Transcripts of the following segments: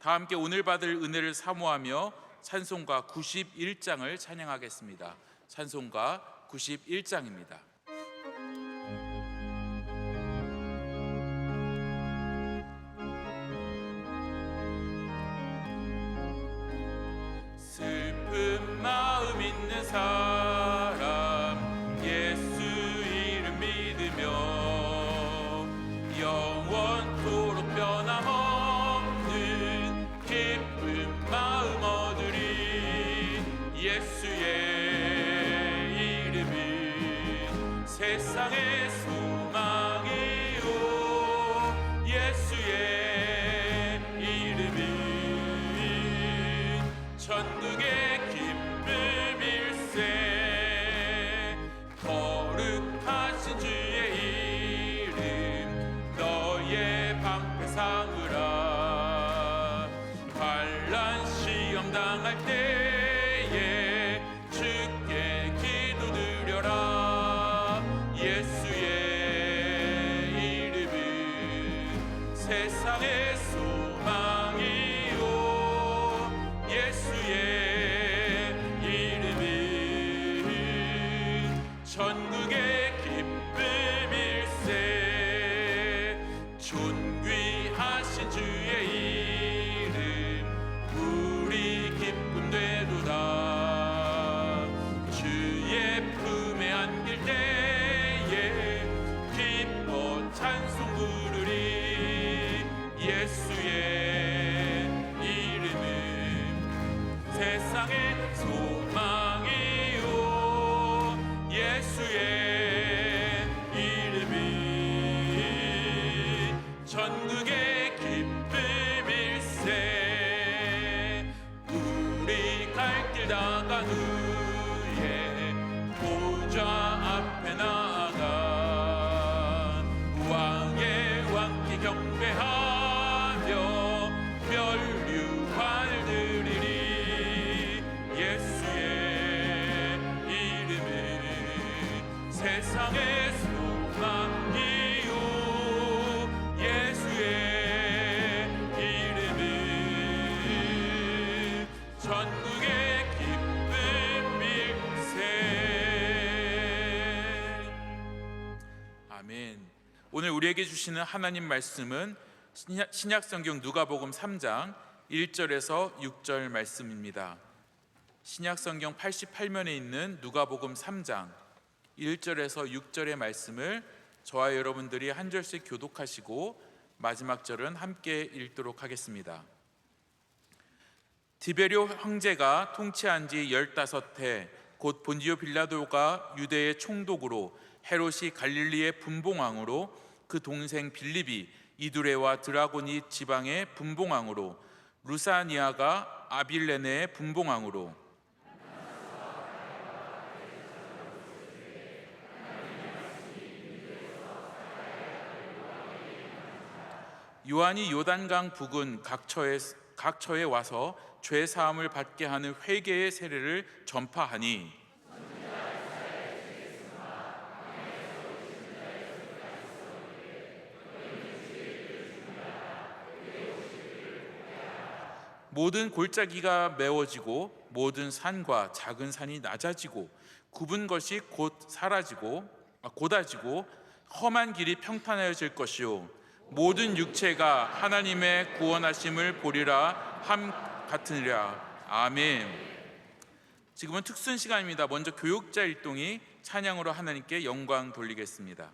다 함께 오늘 받을 은혜를 사모하며 찬송가 91장을 찬양하겠습니다. 찬송가 91장입니다. 슬픈 마음 있는 사람 예수 이름 믿으며 영원토록 변함없는 기쁜 마음 얻으리. 예수의 이름은 세상의 소망이요 예수의 이름은 천국의 기쁨일세. 거룩하신 주의 이름 너의 방패 삼으라. 환난 시험 당할 때에 주께 기도드려라. 예수의 이름은 세상의 소망이요 예수의 이름은 천국의 기쁨일세. 존귀하신 주의 이름 우리 기쁨 되도다. 주의 품에 안길 때에 기뻐 찬송 부르리. 예수의 이름은 세상의 소망이요 예수의 이름은 천국의 기쁨일세. 우리 갈 길 다 간 후에 보좌 앞에 나아가 왕의 왕께 경배하며 멸류관을 드리리. 예수의 이름은 세상의 소망이요 예수의 이름은 천국의 기쁨일세. 아멘. 오늘 우리에게 주시는 하나님 말씀은 신약성경 누가복음 3장 1절에서 6절 말씀입니다. 신약성경 88면에 있는 누가복음 3장 1절에서 6절의 말씀을 저와 여러분들이 한 절씩 교독하시고 마지막 절은 함께 읽도록 하겠습니다. 디베rio 황제가 통치한 지 15해 곧 본디오 빌라도가 유대의 총독으로 헤롯이 갈릴리의 분봉왕으로 그 동생 빌립이 이두레와 드라고니 지방의 분봉왕으로 루사니아가 아빌레네의 분봉왕으로 요한이 요단강 부근 각 처에 와서 죄 사함을 받게 하는 회개의 세례를 전파하니 모든 골짜기가 메워지고 모든 산과 작은 산이 낮아지고 굽은 것이 곧아지고 험한 길이 평탄하여질 것이요 모든 육체가 하나님의 구원하심을 보리라 함 같으리라. 아멘. 지금은 특순 시간입니다. 먼저 교육자 일동이 찬양으로 하나님께 영광 돌리겠습니다.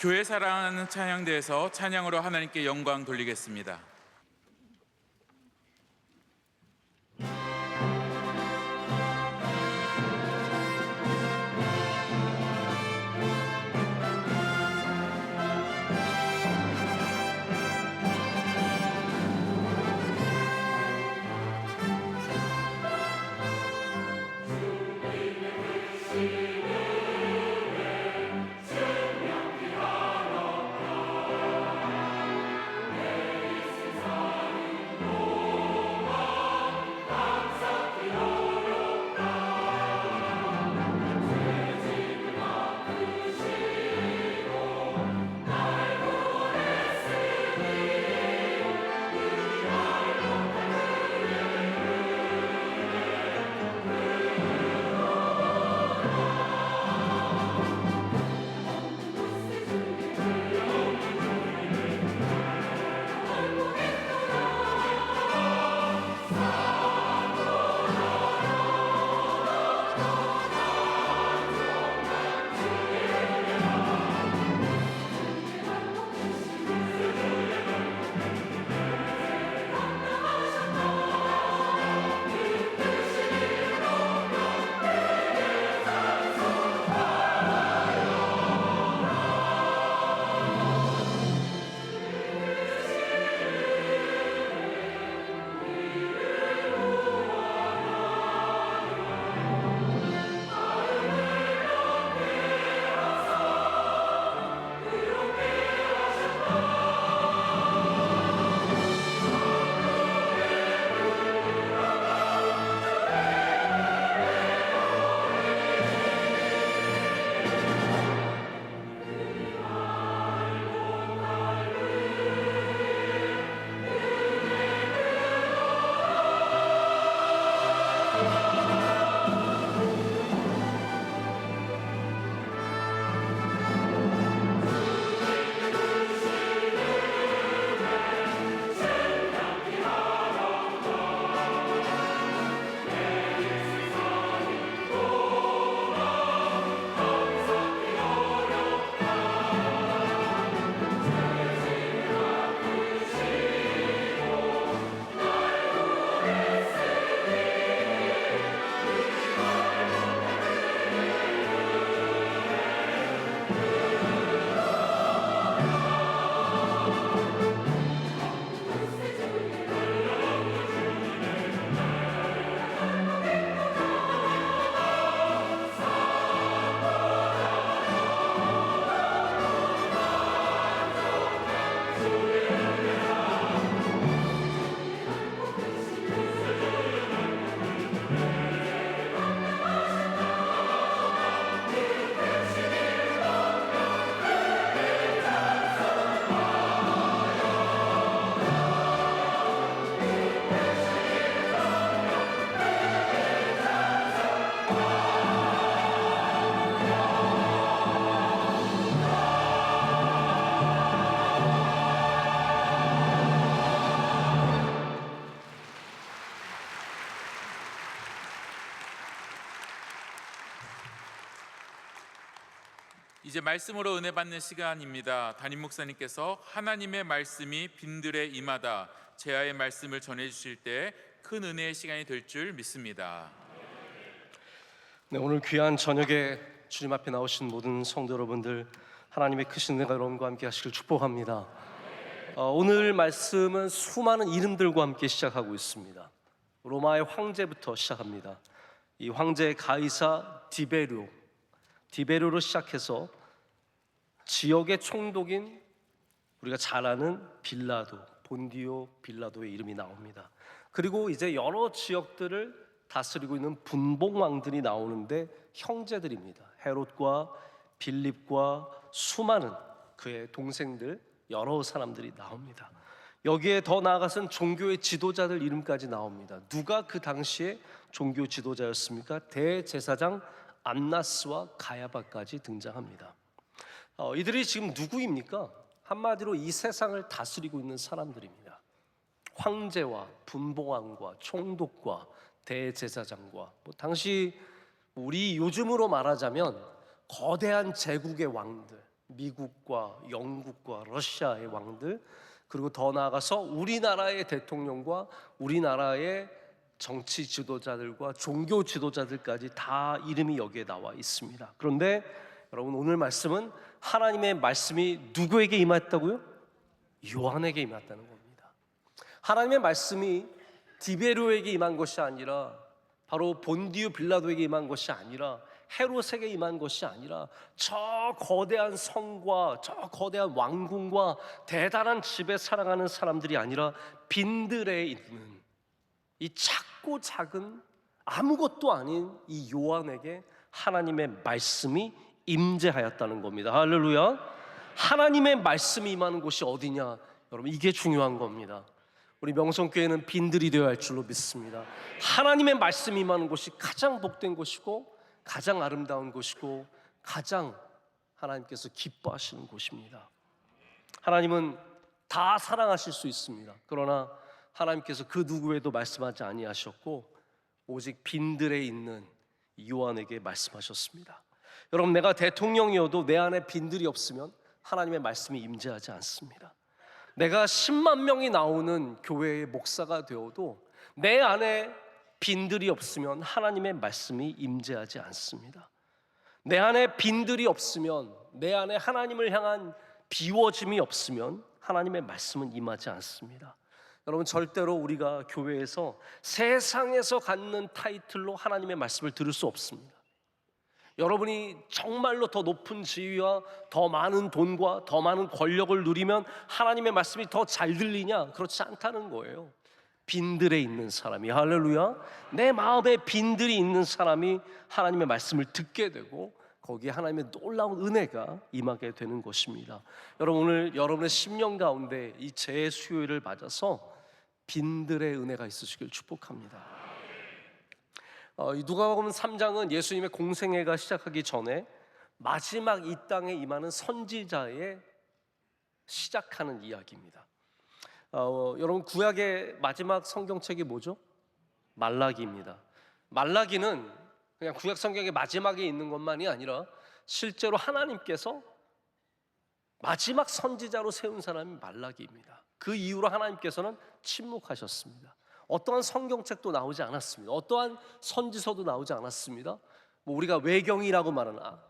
교회 사랑하는 찬양대에서 찬양으로 하나님께 영광 돌리겠습니다. 이제 말씀으로 은혜 받는 시간입니다. 담임 목사님께서 하나님의 말씀이 빈들에 임하다 제아의 말씀을 전해 주실 때 큰 은혜의 시간이 될 줄 믿습니다. 네, 오늘 귀한 저녁에 주님 앞에 나오신 모든 성도 여러분들, 하나님의 크신 은혜가 여러분과 함께 하시길 축복합니다. 오늘 말씀은 수많은 이름들과 함께 시작하고 있습니다. 로마의 황제부터 시작합니다. 이 황제의 가이사 디베료로 시작해서 지역의 총독인 우리가 잘 아는 본디오 빌라도의 이름이 나옵니다. 그리고 이제 여러 지역들을 다스리고 있는 분봉왕들이 나오는데 형제들입니다. 헤롯과 빌립과 수많은 그의 동생들, 여러 사람들이 나옵니다. 여기에 더 나아가서는 종교의 지도자들 이름까지 나옵니다. 누가 그 당시에 종교 지도자였습니까? 대제사장 안나스와 가야바까지 등장합니다. 이들이 지금 누구입니까? 한마디로 이 세상을 다스리고 있는 사람들입니다. 황제와 분봉왕과 총독과 대제사장과 당시 우리 요즘으로 말하자면 거대한 제국의 왕들, 미국과 영국과 러시아의 왕들, 그리고 더 나아가서 우리나라의 대통령과 우리나라의 정치 지도자들과 종교 지도자들까지 다 이름이 여기에 나와 있습니다. 그런데 여러분, 오늘 말씀은 하나님의 말씀이 누구에게 임했다고요? 요한에게 임했다는 겁니다. 하나님의 말씀이 디베로에게 임한 것이 아니라, 바로 본디오 빌라도에게 임한 것이 아니라, 헤롯에게 임한 것이 아니라, 저 거대한 성과 저 거대한 왕궁과 대단한 집에 살아가는 사람들이 아니라 빈들에 있는 이 작고 작은 아무것도 아닌 이 요한에게 하나님의 말씀이 임재하였다는 겁니다. 할렐루야. 하나님의 말씀이 임하는 곳이 어디냐? 여러분, 이게 중요한 겁니다. 우리 명성교회는 빈들이 되어야 할 줄로 믿습니다. 하나님의 말씀이 임하는 곳이 가장 복된 곳이고, 가장 아름다운 곳이고, 가장 하나님께서 기뻐하시는 곳입니다. 하나님은 다 사랑하실 수 있습니다. 그러나 하나님께서 그 누구에도 말씀하지 아니하셨고, 오직 빈들에 있는 요한에게 말씀하셨습니다. 여러분, 내가 대통령이어도 내 안에 빈들이 없으면 하나님의 말씀이 임재하지 않습니다. 내가 10만 명이 나오는 교회의 목사가 되어도 내 안에 빈들이 없으면 하나님의 말씀이 임재하지 않습니다. 내 안에 빈들이 없으면, 내 안에 하나님을 향한 비워짐이 없으면 하나님의 말씀은 임하지 않습니다. 여러분, 절대로 우리가 교회에서 세상에서 갖는 타이틀로 하나님의 말씀을 들을 수 없습니다. 여러분이 정말로 더 높은 지위와 더 많은 돈과 더 많은 권력을 누리면 하나님의 말씀이 더 잘 들리냐? 그렇지 않다는 거예요. 빈들에 있는 사람이, 할렐루야, 내 마음에 빈들이 있는 사람이 하나님의 말씀을 듣게 되고, 거기에 하나님의 놀라운 은혜가 임하게 되는 것입니다. 여러분, 오늘 여러분의 심령 가운데 이 제 수요일을 맞아서 빈들의 은혜가 있으시길 축복합니다. 누가복음 3장은 예수님의 공생애가 시작하기 전에 마지막 이 땅에 임하는 선지자의 시작하는 이야기입니다. 여러분, 구약의 마지막 성경책이 뭐죠? 말라기입니다. 말라기는 그냥 구약 성경의 마지막에 있는 것만이 아니라 실제로 하나님께서 마지막 선지자로 세운 사람이 말라기입니다. 그 이후로 하나님께서는 침묵하셨습니다. 어떠한 성경책도 나오지 않았습니다. 어떠한 선지서도 나오지 않았습니다. 우리가 외경이라고 말하나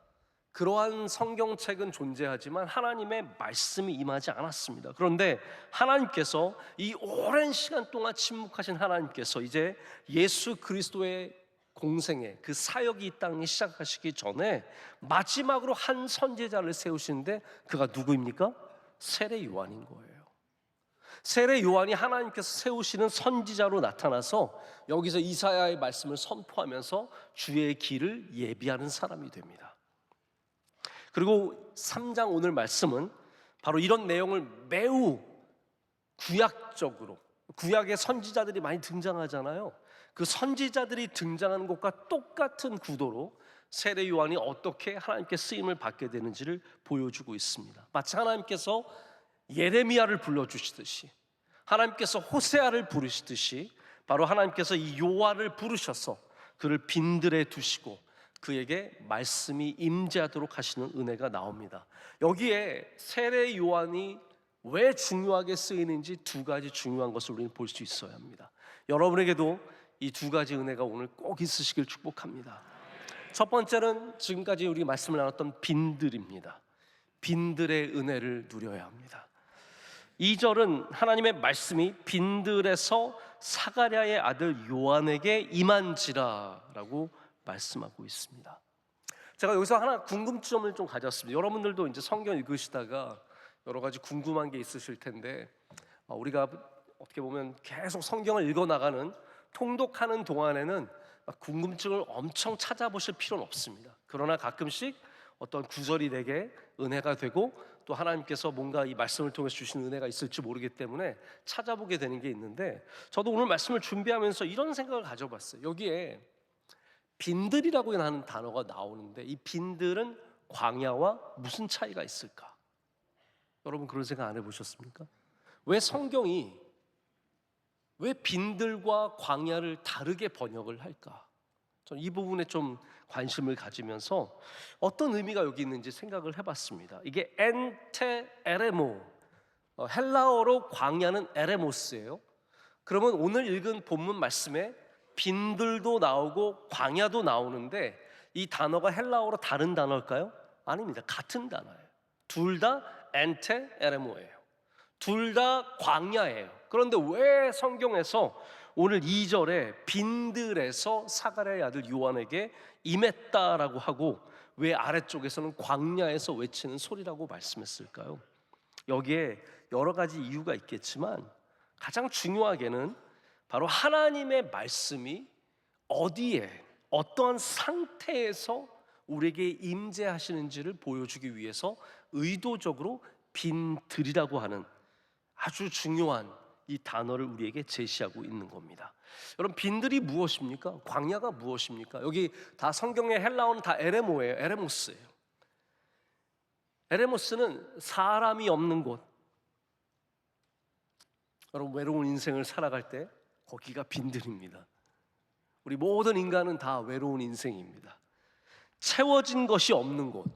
그러한 성경책은 존재하지만 하나님의 말씀이 임하지 않았습니다. 그런데 하나님께서 이 오랜 시간 동안 침묵하신 하나님께서 이제 예수 그리스도의 공생애, 그 사역이 이 땅에 시작하시기 전에 마지막으로 한 선지자를 세우시는데, 그가 누구입니까? 세례 요한인 거예요. 세례 요한이 하나님께서 세우시는 선지자로 나타나서 여기서 이사야의 말씀을 선포하면서 주의 길을 예비하는 사람이 됩니다. 그리고 3장 오늘 말씀은 바로 이런 내용을 매우 구약적으로, 구약의 선지자들이 많이 등장하잖아요. 그 선지자들이 등장하는 것과 똑같은 구도로 세례 요한이 어떻게 하나님께 쓰임을 받게 되는지를 보여주고 있습니다. 마치 하나님께서 예레미야를 불러주시듯이, 하나님께서 호세아를 부르시듯이, 바로 하나님께서 이 요한을 부르셔서 그를 빈들에 두시고 그에게 말씀이 임재하도록 하시는 은혜가 나옵니다. 여기에 세례 요한이 왜 중요하게 쓰이는지 두 가지 중요한 것을 우리는 볼 수 있어야 합니다. 여러분에게도 이 두 가지 은혜가 오늘 꼭 있으시길 축복합니다. 첫 번째는 지금까지 우리 말씀을 나눴던 빈들입니다. 빈들의 은혜를 누려야 합니다. 2절은 하나님의 말씀이 빈들에서 사가랴의 아들 요한에게 임한지라라고 말씀하고 있습니다. 제가 여기서 하나 궁금점을 좀 가졌습니다. 여러분들도 이제 성경 읽으시다가 여러 가지 궁금한 게 있으실 텐데, 우리가 어떻게 보면 계속 성경을 읽어나가는, 통독하는 동안에는 궁금증을 엄청 찾아보실 필요는 없습니다. 그러나 가끔씩 어떤 구절이 내게 은혜가 되고 또 하나님께서 뭔가 이 말씀을 통해서 주시는 은혜가 있을지 모르기 때문에 찾아보게 되는 게 있는데, 저도 오늘 말씀을 준비하면서 이런 생각을 가져봤어요. 여기에 빈들이라고 하는 단어가 나오는데, 이 빈들은 광야와 무슨 차이가 있을까? 여러분, 그런 생각 안 해보셨습니까? 왜 성경이 왜 빈들과 광야를 다르게 번역을 할까? 저는 이 부분에 좀 관심을 가지면서 어떤 의미가 여기 있는지 생각을 해봤습니다. 이게 엔테 에레모, 헬라어로 광야는 에레모스예요. 그러면 오늘 읽은 본문 말씀에 빈들도 나오고 광야도 나오는데 이 단어가 헬라어로 다른 단어일까요? 아닙니다. 같은 단어예요. 둘 다 엔테 에레모예요. 둘 다 광야예요. 그런데 왜 성경에서 오늘 2절에 빈들에서 사가랴의 아들 요한에게 임했다라고 하고 왜 아래쪽에서는 광야에서 외치는 소리라고 말씀했을까요? 여기에 여러 가지 이유가 있겠지만 가장 중요하게는 바로 하나님의 말씀이 어디에 어떠한 상태에서 우리에게 임재하시는지를 보여주기 위해서 의도적으로 빈들이라고 하는 아주 중요한 이 단어를 우리에게 제시하고 있는 겁니다. 여러분, 빈들이 무엇입니까? 광야가 무엇입니까? 여기 다 성경의 헬라어는 다 에레모예요. 에레모스예요. 에레모스는 사람이 없는 곳. 여러분, 외로운 인생을 살아갈 때 거기가 빈들입니다. 우리 모든 인간은 다 외로운 인생입니다. 채워진 것이 없는 곳,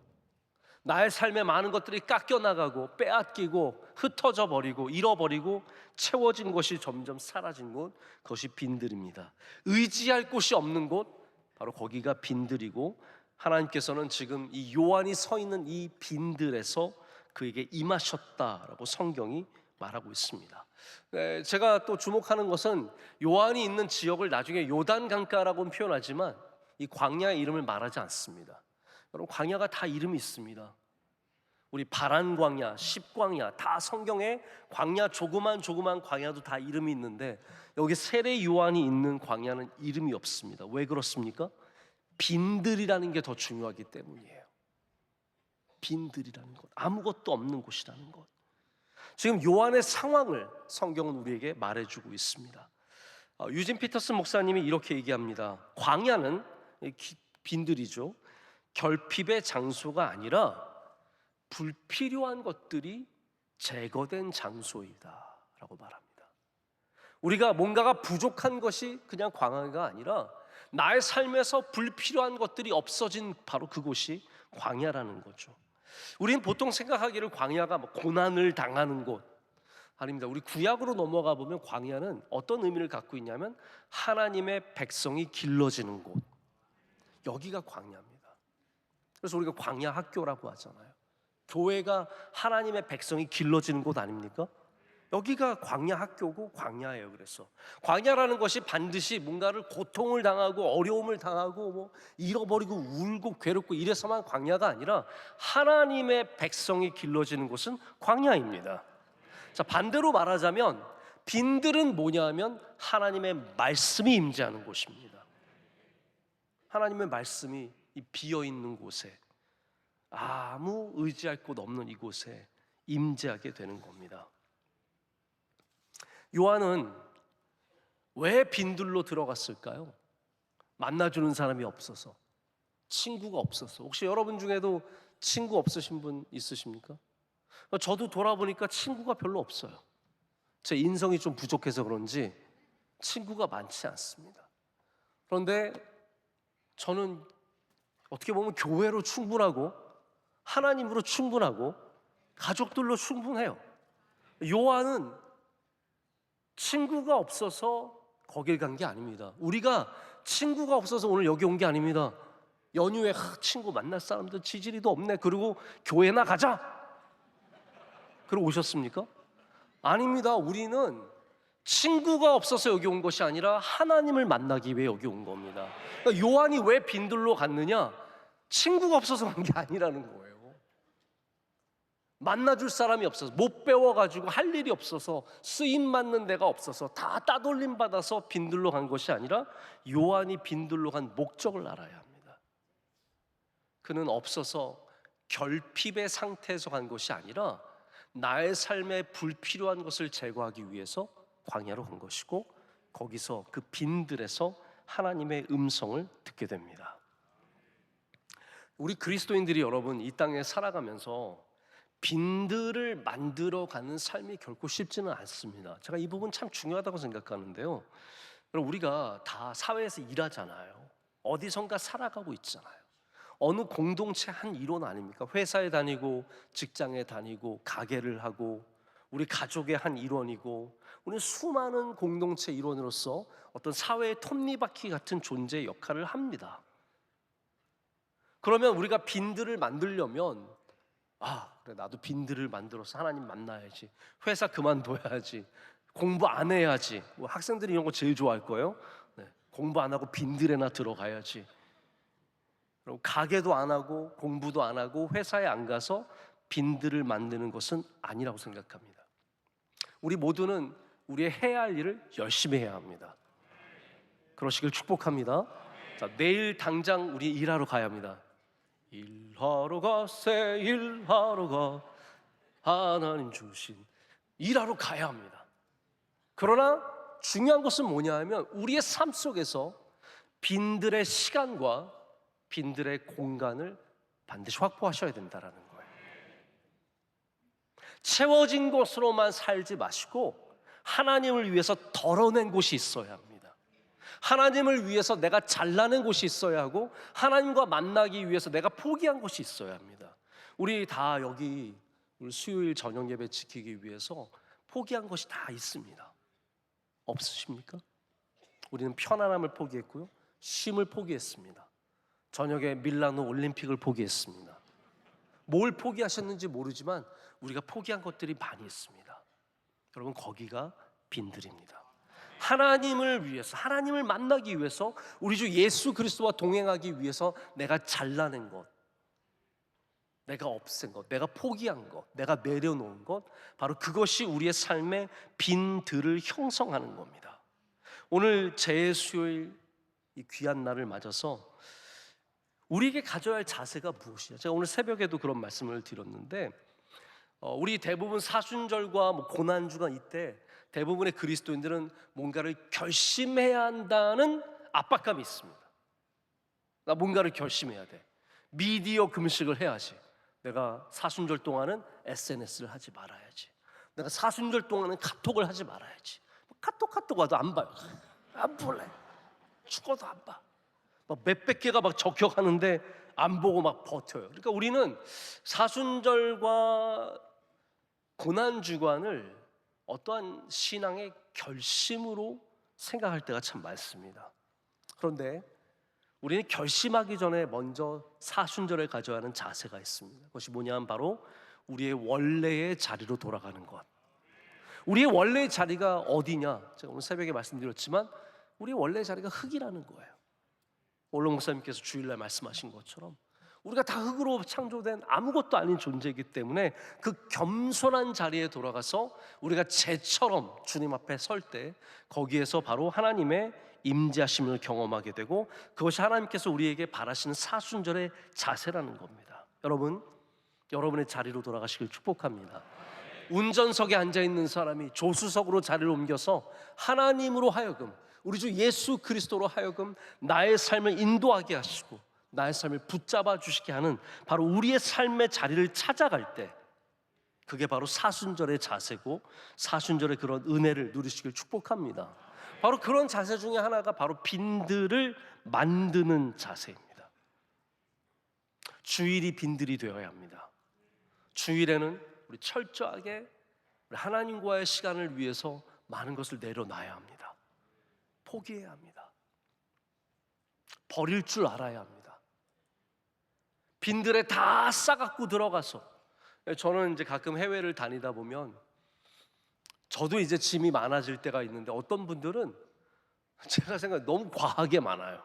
나의 삶에 많은 것들이 깎여나가고 빼앗기고 흩어져 버리고 잃어버리고 채워진 것이 점점 사라진 곳, 그것이 빈들입니다. 의지할 곳이 없는 곳, 바로 거기가 빈들이고 하나님께서는 지금 이 요한이 서 있는 이 빈들에서 그에게 임하셨다라고 성경이 말하고 있습니다. 제가 또 주목하는 것은 요한이 있는 지역을 나중에 요단강가라고 표현하지만 이 광야의 이름을 말하지 않습니다. 여러분, 광야가 다 이름이 있습니다. 우리 바란 광야, 십광야 다 성경에 광야, 조그만 광야도 다 이름이 있는데 여기 세례 요한이 있는 광야는 이름이 없습니다. 왜 그렇습니까? 빈들이라는 게 더 중요하기 때문이에요. 빈들이라는 것, 아무것도 없는 곳이라는 것. 지금 요한의 상황을 성경은 우리에게 말해주고 있습니다. 유진 피터슨 목사님이 이렇게 얘기합니다. 광야는 빈들이죠. 결핍의 장소가 아니라 불필요한 것들이 제거된 장소이다 라고 말합니다. 우리가 뭔가가 부족한 것이 그냥 광야가 아니라 나의 삶에서 불필요한 것들이 없어진 바로 그곳이 광야라는 거죠. 우리는 보통 생각하기를 광야가 고난을 당하는 곳 아닙니다. 우리 구약으로 넘어가 보면 광야는 어떤 의미를 갖고 있냐면 하나님의 백성이 길러지는 곳, 여기가 광야입니다. 그래서 우리가 광야 학교라고 하잖아요. 교회가 하나님의 백성이 길러지는 곳 아닙니까? 여기가 광야 학교고 광야예요. 그래서 광야라는 것이 반드시 뭔가를 고통을 당하고 어려움을 당하고 뭐 잃어버리고 울고 괴롭고 이래서만 광야가 아니라 하나님의 백성이 길러지는 곳은 광야입니다. 자, 반대로 말하자면 빈들은 뭐냐 하면 하나님의 말씀이 임재하는 곳입니다. 하나님의 말씀이 이 비어있는 곳에, 아무 의지할 곳 없는 이곳에 임재하게 되는 겁니다. 요한은 왜 빈들로 들어갔을까요? 만나주는 사람이 없어서, 친구가 없어서. 혹시 여러분 중에도 친구 없으신 분 있으십니까? 저도 돌아보니까 친구가 별로 없어요. 제 인성이 좀 부족해서 그런지 친구가 많지 않습니다. 그런데 저는 어떻게 보면 교회로 충분하고 하나님으로 충분하고 가족들로 충분해요. 요한은 친구가 없어서 거길 간 게 아닙니다. 우리가 친구가 없어서 오늘 여기 온 게 아닙니다. 연휴에 친구 만날 사람들 지지리도 없네, 그리고 교회나 가자, 그러고 오셨습니까? 아닙니다. 우리는 친구가 없어서 여기 온 것이 아니라 하나님을 만나기 위해 여기 온 겁니다. 그러니까 요한이 왜 빈들로 갔느냐? 친구가 없어서 온 게 아니라는 거예요. 만나줄 사람이 없어서, 못 배워가지고 할 일이 없어서, 쓰임받는 데가 없어서 다 따돌림 받아서 빈들로 간 것이 아니라 요한이 빈들로 간 목적을 알아야 합니다. 그는 없어서 결핍의 상태에서 간 것이 아니라 나의 삶에 불필요한 것을 제거하기 위해서 광야로 간 것이고, 거기서 그 빈들에서 하나님의 음성을 듣게 됩니다. 우리 그리스도인들이 여러분 이 땅에 살아가면서 빈들을 만들어가는 삶이 결코 쉽지는 않습니다. 제가 이 부분 참 중요하다고 생각하는데요. 우리가 다 사회에서 일하잖아요. 어디선가 살아가고 있잖아요. 어느 공동체 한 일원 아닙니까? 회사에 다니고 직장에 다니고 가게를 하고 우리 가족의 한 일원이고 우리는 수많은 공동체 일원으로서 어떤 사회의 톱니바퀴 같은 존재의 역할을 합니다. 그러면 우리가 빈들을 만들려면 그래 나도 빈들을 만들어서 하나님 만나야지, 회사 그만둬야지, 공부 안 해야지. 학생들이 이런 거 제일 좋아할 거예요. 공부 안 하고 빈들에나 들어가야지. 그럼 가게도 안 하고 공부도 안 하고 회사에 안 가서 빈들을 만드는 것은 아니라고 생각합니다. 우리 모두는 우리의 해야 할 일을 열심히 해야 합니다. 그러시길 축복합니다. 자, 내일 당장 우리 일하러 가야 합니다. 일하러 가세 일하러 가, 하나님 주신 일하러 가야 합니다. 그러나 중요한 것은 뭐냐 하면 우리의 삶 속에서 빈들의 시간과 빈들의 공간을 반드시 확보하셔야 된다는 거예요. 채워진 것으로만 살지 마시고 하나님을 위해서 덜어낸 곳이 있어야 합니다. 하나님을 위해서 내가 잘나는 곳이 있어야 하고 하나님과 만나기 위해서 내가 포기한 것이 있어야 합니다. 우리 다 여기 우리 수요일 저녁 예배 지키기 위해서 포기한 것이 다 있습니다. 없으십니까? 우리는 편안함을 포기했고요, 쉼을 포기했습니다. 저녁에 밀라노 올림픽을 포기했습니다. 뭘 포기하셨는지 모르지만 우리가 포기한 것들이 많이 있습니다. 여러분, 거기가 빈들입니다. 하나님을 위해서, 하나님을 만나기 위해서, 우리 주 예수 그리스도와 동행하기 위해서 내가 잘라낸 것, 내가 없앤 것, 내가 포기한 것, 내가 내려놓은 것, 바로 그것이 우리의 삶의 빈들을 형성하는 겁니다. 오늘 재수요일 이 귀한 날을 맞아서 우리에게 가져야 할 자세가 무엇이냐? 제가 오늘 새벽에도 그런 말씀을 드렸는데 우리 대부분 사순절과 고난주간 이때 대부분의 그리스도인들은 뭔가를 결심해야 한다는 압박감이 있습니다. 나 뭔가를 결심해야 돼. 미디어 금식을 해야지. 내가 사순절 동안은 SNS를 하지 말아야지. 내가 사순절 동안은 카톡을 하지 말아야지. 카톡 와도 안 봐요. 안 볼래. 죽어도 안 봐. 막 몇백 개가 막 적혀가는데 안 보고 막 버텨요. 그러니까 우리는 사순절과 고난주간을 어떠한 신앙의 결심으로 생각할 때가 참 많습니다. 그런데 우리는 결심하기 전에 먼저 사순절에 가져야 하는 자세가 있습니다. 그것이 뭐냐면 바로 우리의 원래의 자리로 돌아가는 것. 우리의 원래의 자리가 어디냐? 제가 오늘 새벽에 말씀드렸지만 우리의 원래의 자리가 흙이라는 거예요. 올롱 목사님께서 주일날 말씀하신 것처럼 우리가 다 흙으로 창조된 아무것도 아닌 존재이기 때문에 그 겸손한 자리에 돌아가서 우리가 재처럼 주님 앞에 설 때 거기에서 바로 하나님의 임재하심을 경험하게 되고 그것이 하나님께서 우리에게 바라시는 사순절의 자세라는 겁니다. 여러분, 여러분의 자리로 돌아가시길 축복합니다. 운전석에 앉아있는 사람이 조수석으로 자리를 옮겨서 하나님으로 하여금, 우리 주 예수 그리스도로 하여금 나의 삶을 인도하게 하시고 나의 삶을 붙잡아 주시게 하는 바로 우리의 삶의 자리를 찾아갈 때 그게 바로 사순절의 자세고 사순절의 그런 은혜를 누리시길 축복합니다. 바로 그런 자세 중에 하나가 바로 빈들을 만드는 자세입니다. 주일이 빈들이 되어야 합니다. 주일에는 우리 철저하게 우리 하나님과의 시간을 위해서 많은 것을 내려놔야 합니다. 포기해야 합니다. 버릴 줄 알아야 합니다. 빈들에 다 싸갖고 들어가서, 저는 이제 가끔 해외를 다니다 보면 저도 이제 짐이 많아질 때가 있는데 어떤 분들은 제가 생각해 너무 과하게 많아요.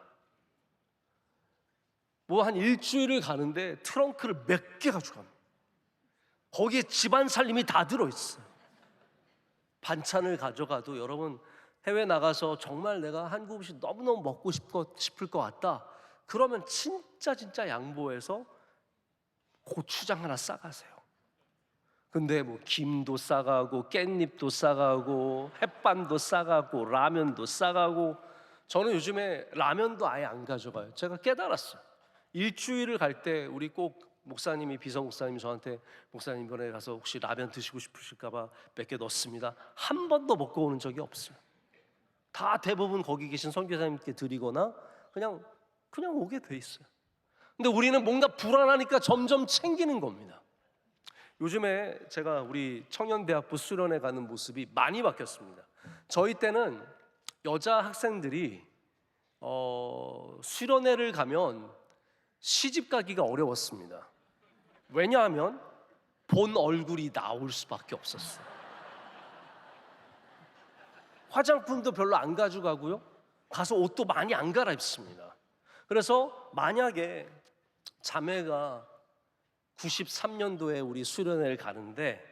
뭐 한 일주일을 가는데 트렁크를 몇 개 가져갑니다. 거기에 집안 살림이 다 들어있어요. 반찬을 가져가도 여러분 해외 나가서 정말 내가 한국 음식 너무너무 먹고 싶을 것 같다 그러면 진짜 양보해서 고추장 하나 싸가세요. 근데 뭐 김도 싸가고 깻잎도 싸가고 햇반도 싸가고 라면도 싸가고, 저는 요즘에 라면도 아예 안 가져가요. 제가 깨달았어요. 일주일을 갈 때 우리 꼭 목사님이, 비서 목사님이 저한테 목사님 이번에 가서 혹시 라면 드시고 싶으실까 봐 몇 개 넣습니다. 한 번도 먹고 오는 적이 없어요. 다 대부분 거기 계신 선교사님께 드리거나 그냥 그냥 오게 돼 있어요. 근데 우리는 뭔가 불안하니까 점점 챙기는 겁니다. 요즘에 제가 우리 청년대학부 수련회 가는 모습이 많이 바뀌었습니다. 저희 때는 여자 학생들이 수련회를 가면 시집 가기가 어려웠습니다. 왜냐하면 본 얼굴이 나올 수밖에 없었어요. 화장품도 별로 안 가져가고요, 가서 옷도 많이 안 갈아입습니다. 그래서 만약에 자매가 93년도에 우리 수련회를 가는데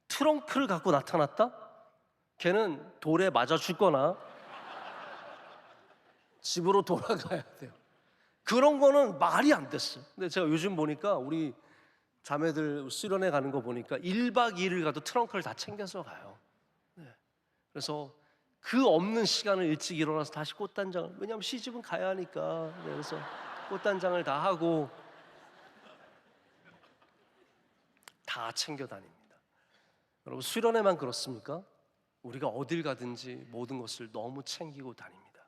트렁크를 갖고 나타났다? 걔는 돌에 맞아 죽거나 집으로 돌아가야 돼요. 그런 거는 말이 안 됐어요. 근데 제가 요즘 보니까 우리 자매들 수련회 가는 거 보니까 1박 2일을 가도 트렁크를 다 챙겨서 가요. 그래서 그 없는 시간을 일찍 일어나서 다시 꽃단장을, 왜냐하면 시집은 가야 하니까, 그래서 꽃단장을 다 하고 다 챙겨 다닙니다. 여러분, 수련회만 그렇습니까? 우리가 어딜 가든지 모든 것을 너무 챙기고 다닙니다.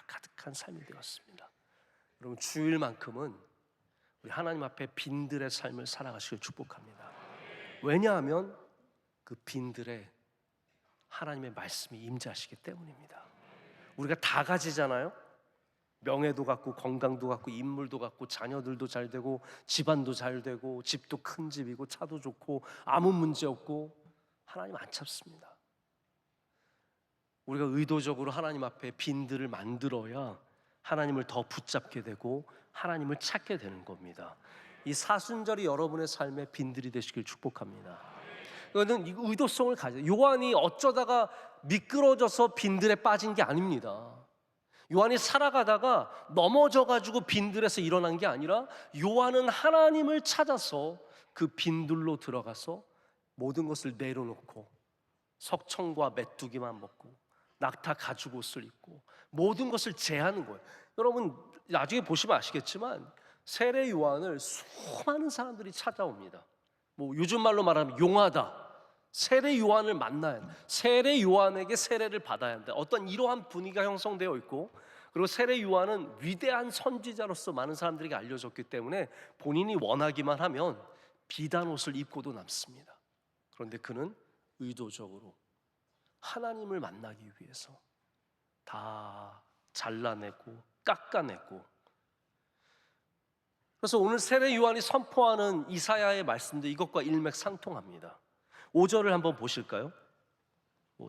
가득한 삶이 되었습니다. 여러분, 주일만큼은 우리 하나님 앞에 빈들의 삶을 살아가시길 축복합니다. 왜냐하면 그 빈들에 하나님의 말씀이 임재하시기 때문입니다. 우리가 다 가지잖아요. 명예도 갖고, 건강도 갖고, 인물도 갖고, 자녀들도 잘 되고, 집안도 잘 되고, 집도 큰 집이고, 차도 좋고, 아무 문제 없고, 하나님 안 찾습니다. 우리가 의도적으로 하나님 앞에 빈들을 만들어야 하나님을 더 붙잡게 되고 하나님을 찾게 되는 겁니다. 이 사순절이 여러분의 삶의 빈들이 되시길 축복합니다. 이거는 의도성을 가져요. 요한이 어쩌다가 미끄러져서 빈들에 빠진 게 아닙니다. 요한이 살아가다가 넘어져가지고 빈들에서 일어난 게 아니라, 요한은 하나님을 찾아서 그 빈들로 들어가서 모든 것을 내려놓고 석청과 메뚜기만 먹고 낙타 가죽옷을 입고 모든 것을 제하는 거예요. 여러분, 나중에 보시면 아시겠지만 세례 요한을 수많은 사람들이 찾아옵니다. 뭐 요즘 말로 말하면 용하다. 세례 요한을 만나야 한다. 세례 요한에게 세례를 받아야 한다. 어떤 이러한 분위기가 형성되어 있고, 그리고 세례 요한은 위대한 선지자로서 많은 사람들에게 알려졌기 때문에 본인이 원하기만 하면 비단 옷을 입고도 남습니다. 그런데 그는 의도적으로 하나님을 만나기 위해서 다 잘라내고 깎아내고, 그래서 오늘 세례 요한이 선포하는 이사야의 말씀도 이것과 일맥상통합니다. 5절을 한번 보실까요?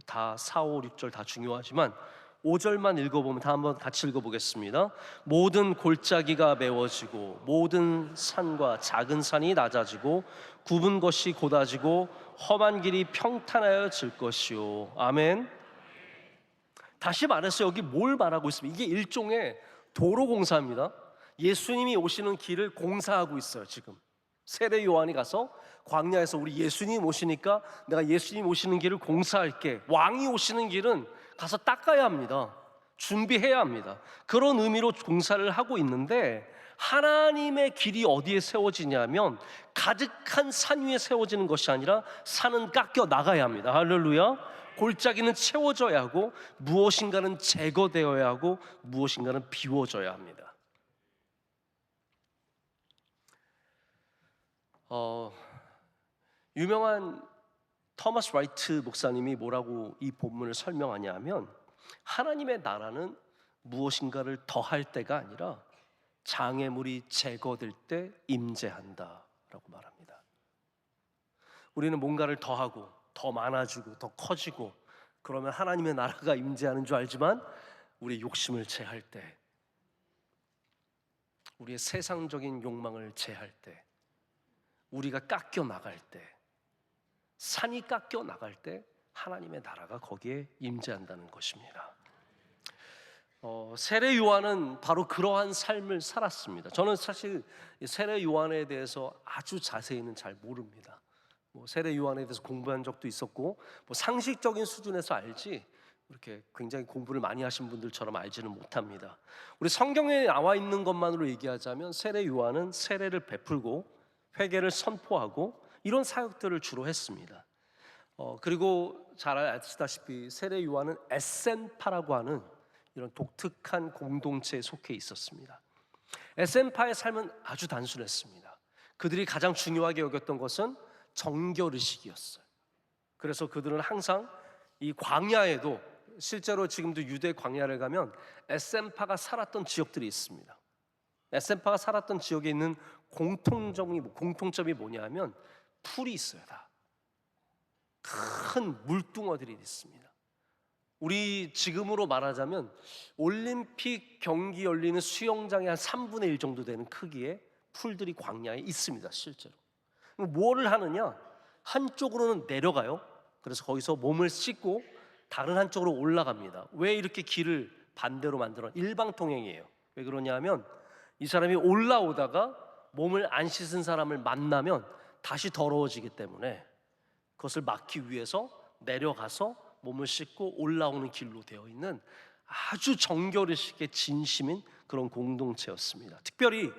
다 4, 5, 6절 다 중요하지만 5절만 읽어보면 다 한번 같이 읽어보겠습니다. 모든 골짜기가 메워지고 모든 산과 작은 산이 낮아지고 굽은 것이 곧아지고 험한 길이 평탄하여질 것이요. 아멘. 다시 말해서 여기 뭘 말하고 있습니까? 이게 일종의 도로 공사입니다. 예수님이 오시는 길을 공사하고 있어요. 지금 세례 요한이 가서 광야에서 우리 예수님 오시니까 내가 예수님 오시는 길을 공사할게. 왕이 오시는 길은 가서 닦아야 합니다. 준비해야 합니다. 그런 의미로 공사를 하고 있는데, 하나님의 길이 어디에 세워지냐면 가득한 산 위에 세워지는 것이 아니라 산은 깎여 나가야 합니다. 할렐루야. 골짜기는 채워져야 하고 무엇인가는 제거되어야 하고 무엇인가는 비워져야 합니다. 유명한 토마스 라이트 목사님이 뭐라고 이 본문을 설명하냐 하면, 하나님의 나라는 무엇인가를 더할 때가 아니라 장애물이 제거될 때 임재한다라고 말합니다. 우리는 뭔가를 더하고 더 많아지고 더 커지고 그러면 하나님의 나라가 임재하는 줄 알지만, 우리의 욕심을 제할 때, 우리의 세상적인 욕망을 제할 때, 우리가 깎여 나갈 때, 산이 깎여 나갈 때 하나님의 나라가 거기에 임재한다는 것입니다. 세례 요한은 바로 그러한 삶을 살았습니다. 저는 사실 세례 요한에 대해서 아주 자세히는 잘 모릅니다. 세례 요한에 대해서 공부한 적도 있었고 상식적인 수준에서 알지 이렇게 굉장히 공부를 많이 하신 분들처럼 알지는 못합니다. 우리 성경에 나와 있는 것만으로 얘기하자면 세례 요한은 세례를 베풀고 회개를 선포하고 이런 사역들을 주로 했습니다. 그리고 잘 아시다시피 세례 요한은 에센파라고 하는 이런 독특한 공동체에 속해 있었습니다. 에센파의 삶은 아주 단순했습니다. 그들이 가장 중요하게 여겼던 것은 정결의식이었어요. 그래서 그들은 항상 이 광야에도, 실제로 지금도 유대 광야를 가면 에센파가 살았던 지역들이 있습니다. 에센파가 살았던 지역에 있는 공통점이 뭐냐면 풀이 있어요. 다 큰 물뚱어들이 있습니다. 우리 지금으로 말하자면 올림픽 경기 열리는 수영장의 한 3분의 1 정도 되는 크기의 풀들이 광야에 있습니다. 실제로 뭐를 하느냐, 한쪽으로는 내려가요. 그래서 거기서 몸을 씻고 다른 한쪽으로 올라갑니다. 왜 이렇게 길을 반대로 만들어? 일방통행이에요. 왜 그러냐면 이 사람이 올라오다가 몸을 안 씻은 사람을 만나면 다시 더러워지기 때문에 그것을 막기 위해서 내려가서 몸을 씻고 올라오는 길로 되어 있는 아주 정결의식의 진심인 그런 공동체였습니다. 특별히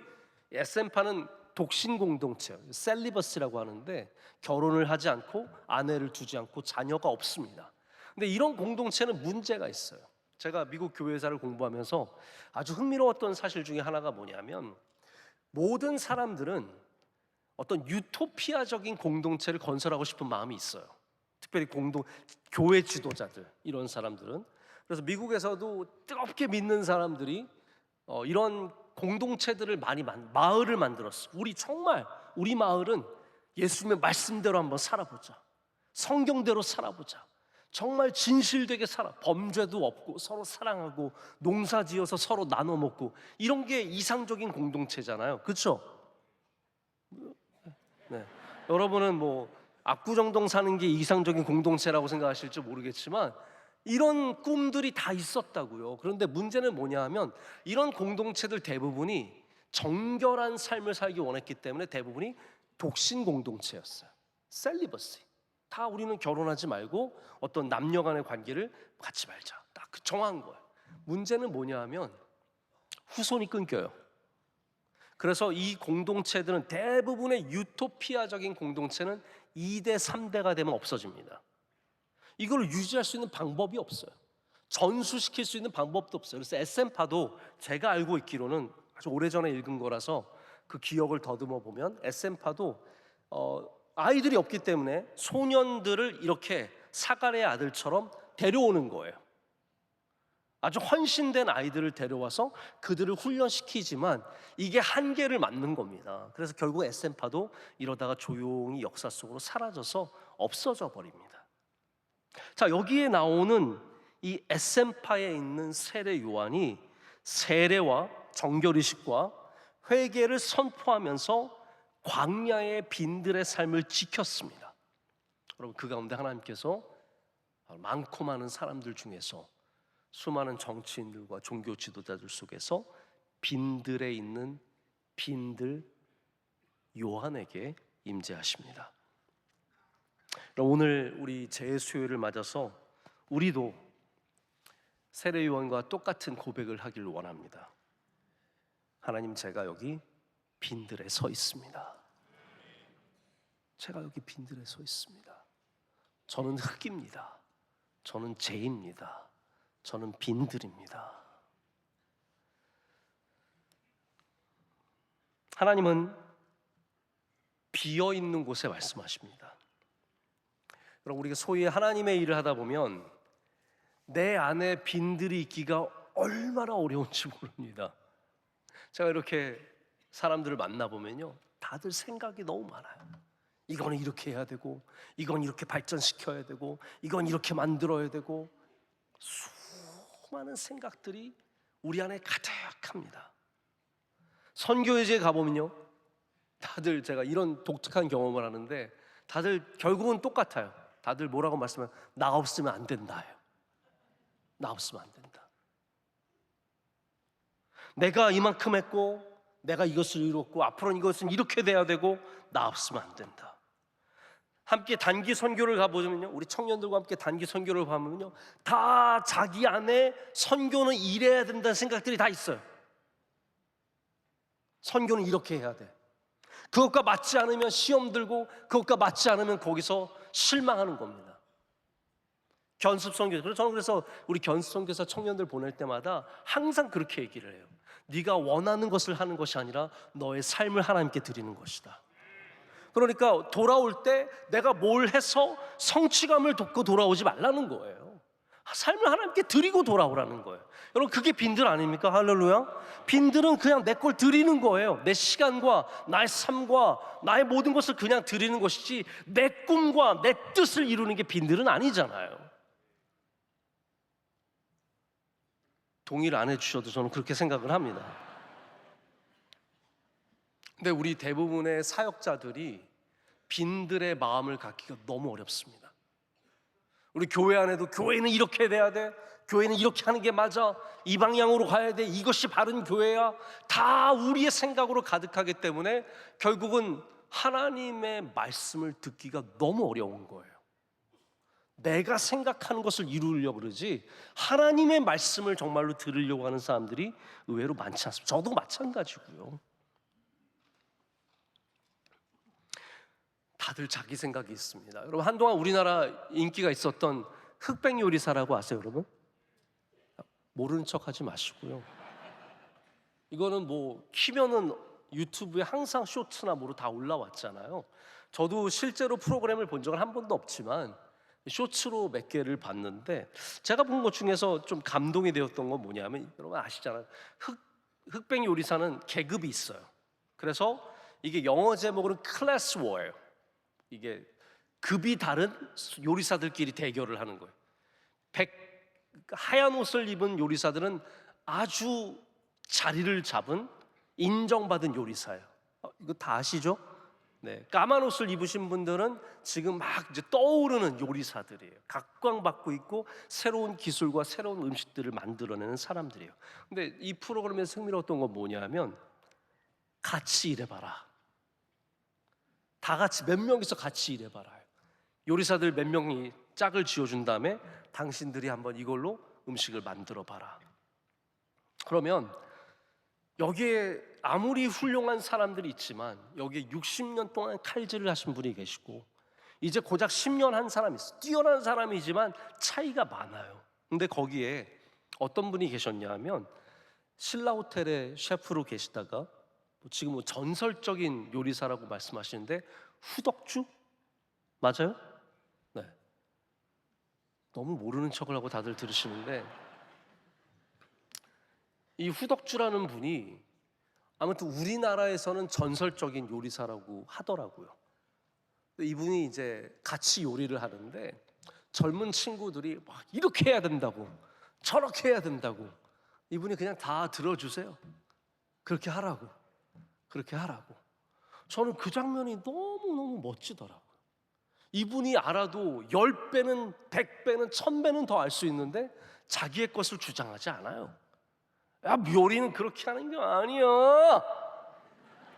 에센파는 독신 공동체예요. 셀리버스라고 하는데 결혼을 하지 않고 아내를 두지 않고 자녀가 없습니다. 근데 이런 공동체는 문제가 있어요. 제가 미국 교회사를 공부하면서 아주 흥미로웠던 사실 중에 하나가 뭐냐면, 모든 사람들은 어떤 유토피아적인 공동체를 건설하고 싶은 마음이 있어요. 특별히 교회 지도자들, 이런 사람들은. 그래서 미국에서도 뜨겁게 믿는 사람들이 이런 공동체들을 마을을 만들었어요. 우리 마을은 예수님의 말씀대로 한번 살아보자. 성경대로 살아보자. 정말 진실되게 범죄도 없고 서로 사랑하고 농사지어서 서로 나눠 먹고, 이런 게 이상적인 공동체잖아요. 그렇죠? 네. 여러분은 뭐 압구정동 사는 게 이상적인 공동체라고 생각하실지 모르겠지만 이런 꿈들이 다 있었다고요. 그런데 문제는 뭐냐 하면, 이런 공동체들 대부분이 정결한 삶을 살기 원했기 때문에 대부분이 독신 공동체였어요. 셀리버시. 다 우리는 결혼하지 말고 어떤 남녀 간의 관계를 갖지 말자. 딱 정한 거예요. 문제는 뭐냐 하면 후손이 끊겨요. 그래서 이 공동체들은, 대부분의 유토피아적인 공동체는 2대 3대가 되면 없어집니다. 이걸 유지할 수 있는 방법이 없어요. 전수시킬 수 있는 방법도 없어요. 그래서 에센파도 제가 알고 있기로는, 아주 오래전에 읽은 거라서 그 기억을 더듬어 보면, 에센파도 아이들이 없기 때문에 소년들을 이렇게 사갈의 아들처럼 데려오는 거예요. 아주 헌신된 아이들을 데려와서 그들을 훈련시키지만 이게 한계를 맞는 겁니다. 그래서 결국 에센파도 이러다가 조용히 역사 속으로 사라져서 없어져 버립니다. 자, 여기에 나오는 이 에센파에 있는 세례 요한이 세례와 정결의식과 회개를 선포하면서 광야의 빈들의 삶을 지켰습니다. 여러분, 그 가운데 하나님께서 많고 많은 사람들 중에서, 수많은 정치인들과 종교 지도자들 속에서 빈들에 있는 빈들 요한에게 임재하십니다. 오늘 우리 재수요일을 맞아서 우리도 세례 요한과 똑같은 고백을 하기를 원합니다. 하나님, 제가 여기 빈들에 서 있습니다. 제가 여기 빈들에 서 있습니다. 저는 흙입니다. 저는 죄입니다. 저는 빈들입니다. 하나님은 비어있는 곳에 말씀하십니다. 그럼 우리가 소위 하나님의 일을 하다 보면 내 안에 빈들이 있기가 얼마나 어려운지 모릅니다. 제가 이렇게 사람들을 만나보면요, 다들 생각이 너무 많아요. 이거는 이렇게 해야 되고, 이건 이렇게 발전시켜야 되고, 이건 이렇게 만들어야 되고, 수많은 생각들이 우리 안에 가득합니다. 선교회지에 가보면요, 다들, 제가 이런 독특한 경험을 하는데 다들 결국은 똑같아요. 다들 뭐라고 말씀해요? 나 없으면 안 된다예요. 나 없으면 안 된다. 내가 이만큼 했고, 내가 이것을 이뤘고, 앞으로는 이것은 이렇게 돼야 되고, 나 없으면 안 된다. 함께 단기 선교를 가보면요, 우리 청년들과 함께 단기 선교를 가보면요, 다 자기 안에 선교는 이래야 된다는 생각들이 다 있어요. 선교는 이렇게 해야 돼. 그것과 맞지 않으면 시험 들고, 그것과 맞지 않으면 거기서 실망하는 겁니다. 견습선교. 그래서 우리 견습선교사 청년들 보낼 때마다 항상 그렇게 얘기를 해요. 네가 원하는 것을 하는 것이 아니라 너의 삶을 하나님께 드리는 것이다. 그러니까 돌아올 때 내가 뭘 해서 성취감을 돋고 돌아오지 말라는 거예요. 삶을 하나님께 드리고 돌아오라는 거예요. 여러분, 그게 빈들 아닙니까? 할렐루야. 빈들은 그냥 내 걸 드리는 거예요. 내 시간과 나의 삶과 나의 모든 것을 그냥 드리는 것이지, 내 꿈과 내 뜻을 이루는 게 빈들은 아니잖아요. 동의를 안 해주셔도 저는 그렇게 생각을 합니다. 근데 우리 대부분의 사역자들이 빈들의 마음을 갖기가 너무 어렵습니다. 우리 교회 안에도 교회는 이렇게 돼야 돼, 교회는 이렇게 하는 게 맞아, 이 방향으로 가야 돼, 이것이 바른 교회야, 다 우리의 생각으로 가득하기 때문에 결국은 하나님의 말씀을 듣기가 너무 어려운 거예요. 내가 생각하는 것을 이루려고 그러지 하나님의 말씀을 정말로 들으려고 하는 사람들이 의외로 많지 않습니다. 저도 마찬가지고요. 다들 자기 생각이 있습니다. 여러분, 한동안 우리나라 인기가 있었던 흑백 요리사라고 아세요, 여러분? 모르는 척하지 마시고요. 이거는 뭐 키면은 유튜브에 항상 쇼츠나 뭐로 다 올라왔잖아요. 저도 실제로 프로그램을 본 적은 한 번도 없지만 쇼츠로 몇 개를 봤는데, 제가 본 것 중에서 좀 감동이 되었던 건 뭐냐면, 여러분 아시잖아요. 흑백 요리사는 계급이 있어요. 그래서 이게 영어 제목으로는 클래스 워예요. 이게 급이 다른 요리사들끼리 대결을 하는 거예요. 하얀 옷을 입은 요리사들은 아주 자리를 잡은 인정받은 요리사예요. 이거 다 아시죠? 네, 까만 옷을 입으신 분들은 지금 막 이제 떠오르는 요리사들이에요. 각광받고 있고 새로운 기술과 새로운 음식들을 만들어내는 사람들이에요. 근데 이 프로그램에서 흥미로웠던 건 뭐냐면, 같이 일해봐라. 다 같이 몇 명이서 같이 일해봐라. 요리사들 몇 명이 짝을 지어준 다음에 당신들이 한번 이걸로 음식을 만들어봐라. 그러면 여기에 아무리 훌륭한 사람들이 있지만 여기에 60년 동안 칼질을 하신 분이 계시고 이제 고작 10년 한 사람이 있어요. 뛰어난 사람이지만 차이가 많아요. 근데 거기에 어떤 분이 계셨냐면, 신라 호텔의 셰프로 계시다가 지금 뭐 전설적인 요리사라고 말씀하시는데, 후덕주? 맞아요? 네. 너무 모르는 척을 하고 다들 들으시는데, 이 후덕주라는 분이 아무튼 우리나라에서는 전설적인 요리사라고 하더라고요. 이분이 이제 같이 요리를 하는데 젊은 친구들이 막 이렇게 해야 된다고, 저렇게 해야 된다고, 이분이 그냥 다 들어주세요. 그렇게 하라고, 그렇게 하라고. 저는 그 장면이 너무너무 멋지더라고요. 이분이 알아도 10배는 100배는 1000배는 더 알 수 있는데 자기의 것을 주장하지 않아요. 야, 요리는 그렇게 하는 게 아니야.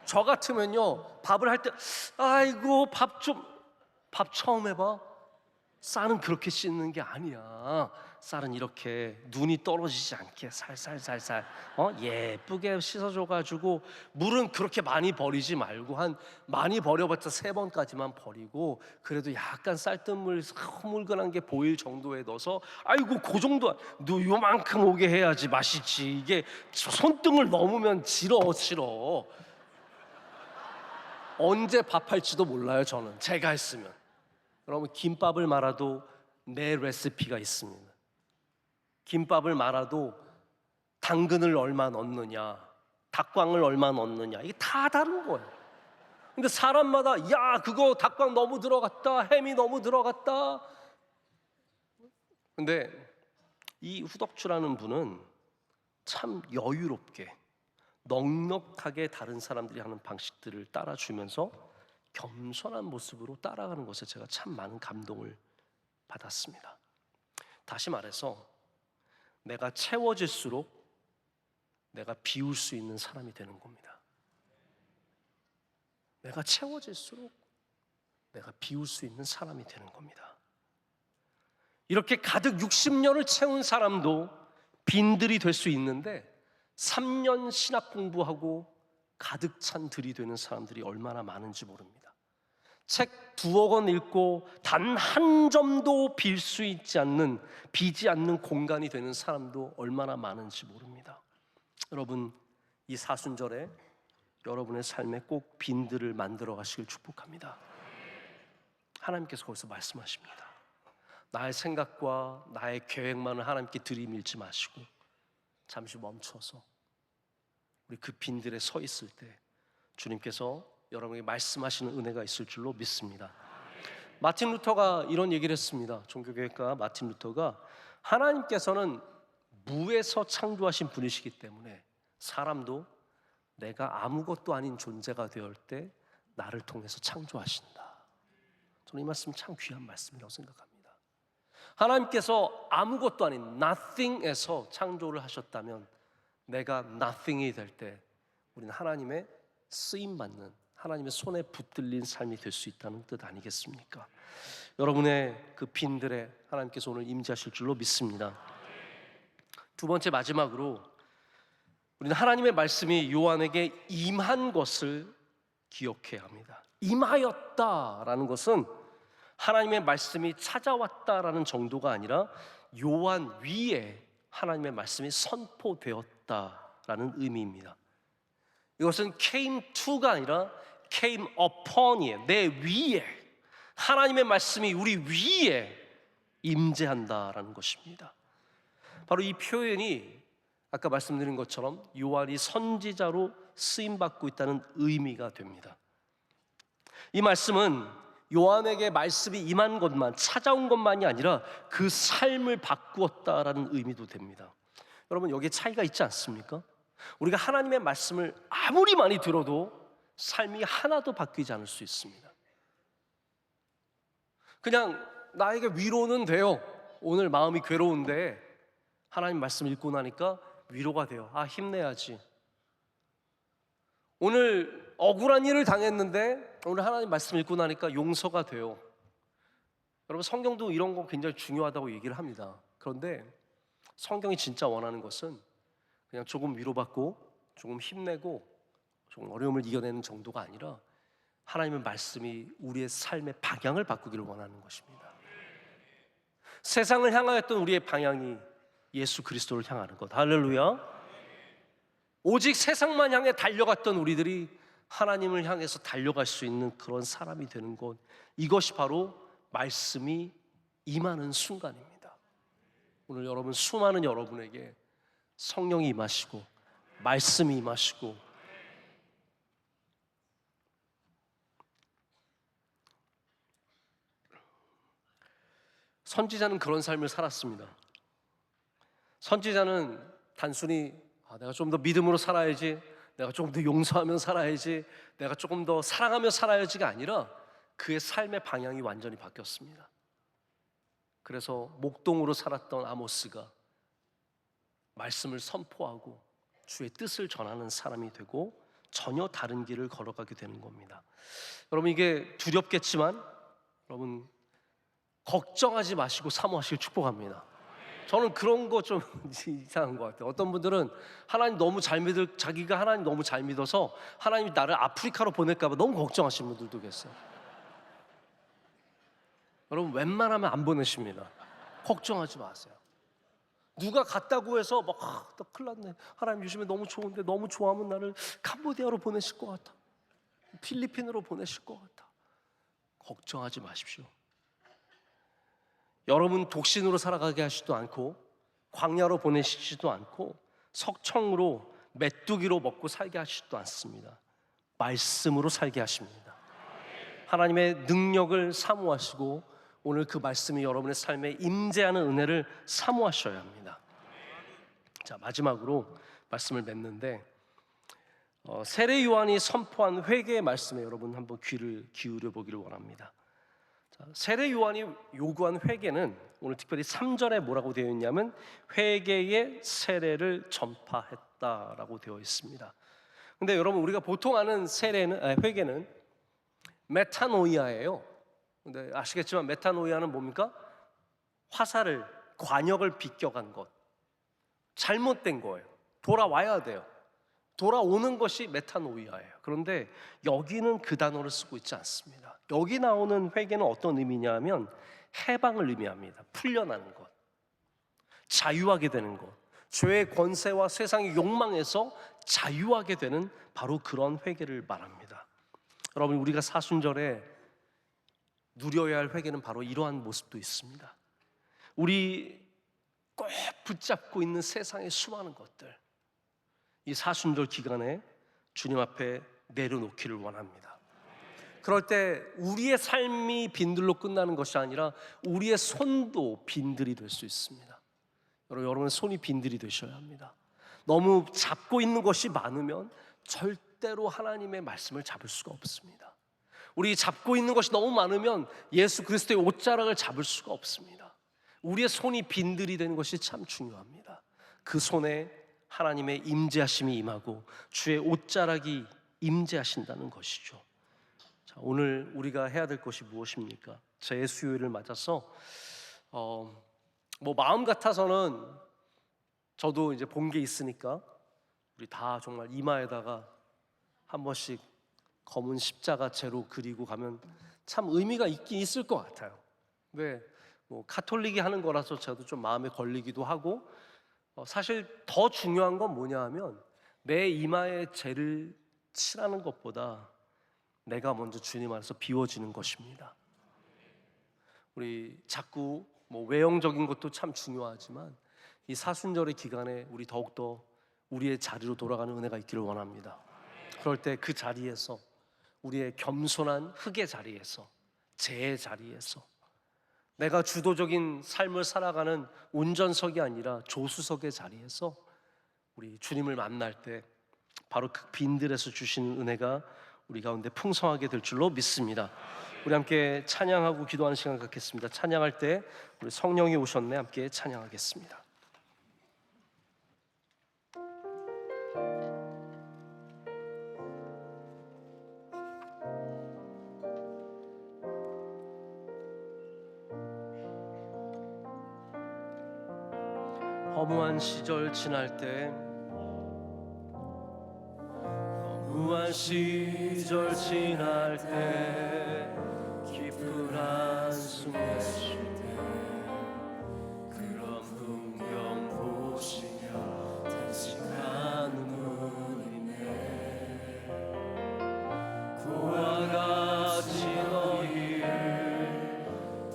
저 같으면요, 밥을 할 때 아이고 밥 처음 해봐. 쌀은 그렇게 씻는 게 아니야. 쌀은 이렇게 눈이 떨어지지 않게 살살살살 예쁘게 씻어줘가지고, 물은 그렇게 많이 버리지 말고 한 많이 버려봤자 3번까지만 버리고, 그래도 약간 쌀뜨물 흐물근한 게 보일 정도에 넣어서, 아이고 그 정도 너 요만큼 오게 해야지 맛있지. 이게 손등을 넘으면 싫어. 언제 밥할지도 몰라요. 저는 제가 했으면. 여러분, 김밥을 말아도 내 레시피가 있습니다. 김밥을 말아도 당근을 얼마 넣느냐, 닭광을 얼마 넣느냐, 이게 다 다른 거예요. 근데 사람마다 야 그거 닭광 너무 들어갔다, 햄이 너무 들어갔다. 근데 이 후덕주라는 분은 참 여유롭게 넉넉하게 다른 사람들이 하는 방식들을 따라주면서 겸손한 모습으로 따라가는 것에 제가 참 많은 감동을 받았습니다. 다시 말해서 내가 채워질수록 내가 비울 수 있는 사람이 되는 겁니다. 내가 채워질수록 내가 비울 수 있는 사람이 되는 겁니다. 이렇게 가득 60년을 채운 사람도 빈들이 될 수 있는데, 3년 신학 공부하고 가득 찬 들이 되는 사람들이 얼마나 많은지 모릅니다. 책 2억 원 읽고 단 한 점도 비지 않는 공간이 되는 사람도 얼마나 많은지 모릅니다. 여러분, 이 사순절에 여러분의 삶에 꼭 빈들을 만들어 가시길 축복합니다. 하나님께서 거기서 말씀하십니다. 나의 생각과 나의 계획만을 하나님께 들이밀지 마시고 잠시 멈춰서 우리 그 빈들에 서 있을 때 주님께서 여러분에게 말씀하시는 은혜가 있을 줄로 믿습니다. 마틴 루터가 이런 얘기를 했습니다. 종교개혁가 마틴 루터가 하나님께서는 무에서 창조하신 분이시기 때문에 사람도 내가 아무것도 아닌 존재가 되을 때 나를 통해서 창조하신다. 저는 이 말씀 참 귀한 말씀이라고 생각합니다. 하나님께서 아무것도 아닌 nothing에서 창조를 하셨다면 내가 nothing이 될 때 우리는 하나님의 쓰임받는, 하나님의 손에 붙들린 삶이 될 수 있다는 뜻 아니겠습니까? 여러분의 그 빈들에 하나님께서 오늘 임재하실 줄로 믿습니다. 두 번째, 마지막으로 우리는 하나님의 말씀이 요한에게 임한 것을 기억해야 합니다. 임하였다라는 것은 하나님의 말씀이 찾아왔다라는 정도가 아니라 요한 위에 하나님의 말씀이 선포되었다라는 의미입니다. 이것은 came to가 아니라 came upon이에요. 내 위에 하나님의 말씀이 우리 위에 임재한다라는 것입니다. 바로 이 표현이 아까 말씀드린 것처럼 요한이 선지자로 쓰임받고 있다는 의미가 됩니다. 이 말씀은 요한에게 말씀이 임한 것만, 찾아온 것만이 아니라 그 삶을 바꾸었다라는 의미도 됩니다. 여러분, 여기에 차이가 있지 않습니까? 우리가 하나님의 말씀을 아무리 많이 들어도 삶이 하나도 바뀌지 않을 수 있습니다. 그냥 나에게 위로는 돼요. 오늘 마음이 괴로운데 하나님 말씀 읽고 나니까 위로가 돼요. 아, 힘내야지. 오늘 억울한 일을 당했는데 오늘 하나님 말씀 읽고 나니까 용서가 돼요. 여러분, 성경도 이런 거 굉장히 중요하다고 얘기를 합니다. 그런데 성경이 진짜 원하는 것은 그냥 조금 위로받고 조금 힘내고 조금 어려움을 이겨내는 정도가 아니라 하나님의 말씀이 우리의 삶의 방향을 바꾸기를 원하는 것입니다. 세상을 향하였던 우리의 방향이 예수 그리스도를 향하는 것. 할렐루야. 오직 세상만 향해 달려갔던 우리들이 하나님을 향해서 달려갈 수 있는 그런 사람이 되는 것, 이것이 바로 말씀이 임하는 순간입니다. 오늘 여러분, 수많은 여러분에게 성령이 임하시고 말씀이 임하시고 선지자는 그런 삶을 살았습니다. 선지자는 단순히 내가 좀 더 믿음으로 살아야지, 내가 조금 더 용서하며 살아야지, 내가 조금 더 사랑하며 살아야지가 아니라 그의 삶의 방향이 완전히 바뀌었습니다. 그래서 목동으로 살았던 아모스가 말씀을 선포하고 주의 뜻을 전하는 사람이 되고 전혀 다른 길을 걸어가게 되는 겁니다. 여러분, 이게 두렵겠지만 여러분, 걱정하지 마시고 사모하시길 축복합니다. 저는 그런 거 좀 이상한 것 같아요. 어떤 분들은 하나님 너무 잘 자기가 하나님 너무 잘 믿어서 하나님이 나를 아프리카로 보낼까 봐 너무 걱정하시는 분들도 계세요. 여러분, 웬만하면 안 보내십니다. 걱정하지 마세요. 누가 갔다고 해서 막 나 큰일 났네, 하나님 요즘에 너무 좋은데 너무 좋아하면 나를 캄보디아로 보내실 것 같아, 필리핀으로 보내실 것 같아. 걱정하지 마십시오. 여러분 독신으로 살아가게 하시지도 않고 광야로 보내시지도 않고 석청으로 메뚜기로 먹고 살게 하시지도 않습니다. 말씀으로 살게 하십니다. 하나님의 능력을 사모하시고 오늘 그 말씀이 여러분의 삶에 임재하는 은혜를 사모하셔야 합니다. 자, 마지막으로 말씀을 맺는데 세례 요한이 선포한 회개의 말씀에 여러분 한번 귀를 기울여 보기를 원합니다. 세례 요한이 요구한 회개는 오늘 특별히 3절에 뭐라고 되어 있냐면 회개의 세례를 전파했다라고 되어 있습니다. 근데 여러분, 우리가 보통 아는 회개는 메타노이아예요. 근데 아시겠지만 메타노이아는 뭡니까? 관역을 비껴간 것, 잘못된 거예요. 돌아와야 돼요. 돌아오는 것이 메타노이아예요. 그런데 여기는 그 단어를 쓰고 있지 않습니다. 여기 나오는 회개는 어떤 의미냐 하면 해방을 의미합니다. 풀려나는 것, 자유하게 되는 것, 죄의 권세와 세상의 욕망에서 자유하게 되는 바로 그런 회개를 말합니다. 여러분, 우리가 사순절에 누려야 할 회개는 바로 이러한 모습도 있습니다. 우리 꼭 붙잡고 있는 세상의 수많은 것들, 이 사순절 기간에 주님 앞에 내려놓기를 원합니다. 그럴 때 우리의 삶이 빈들로 끝나는 것이 아니라 우리의 손도 빈들이 될 수 있습니다. 여러분의 손이 빈들이 되셔야 합니다. 너무 잡고 있는 것이 많으면 절대로 하나님의 말씀을 잡을 수가 없습니다. 우리 잡고 있는 것이 너무 많으면 예수 그리스도의 옷자락을 잡을 수가 없습니다. 우리의 손이 빈들이 되는 것이 참 중요합니다. 그 손에 하나님의 임재하심이 임하고 주의 옷자락이 임재하신다는 것이죠. 자, 오늘 우리가 해야 될 것이 무엇입니까? 제 수요일을 맞아서 마음 같아서는 저도 이제 본 게 있으니까 우리 다 정말 이마에다가 한 번씩 검은 십자가 재로 그리고 가면 참 의미가 있긴 있을 것 같아요. 왜? 카톨릭이 하는 거라서 저도 좀 마음에 걸리기도 하고, 사실 더 중요한 건 뭐냐 하면 내 이마에 재를 칠하는 것보다 내가 먼저 주님 안에서 비워지는 것입니다. 우리 자꾸 외형적인 것도 참 중요하지만 이 사순절의 기간에 우리 더욱더 우리의 자리로 돌아가는 은혜가 있기를 원합니다. 그럴 때 그 자리에서 우리의 겸손한 흙의 자리에서, 재의 자리에서, 내가 주도적인 삶을 살아가는 운전석이 아니라 조수석의 자리에서 우리 주님을 만날 때 바로 그 빈들에서 주시는 은혜가 우리 가운데 풍성하게 될 줄로 믿습니다. 우리 함께 찬양하고 기도하는 시간 갖겠습니다. 찬양할 때 우리 성령이 오셨네, 함께 찬양하겠습니다. 허무한 시절 지날 때, 허무한 시절 지날 때, 깊은 한숨을 쉴 때, 그런 풍경 보시며 탄식하는 눈이네. 그와 같이 너희를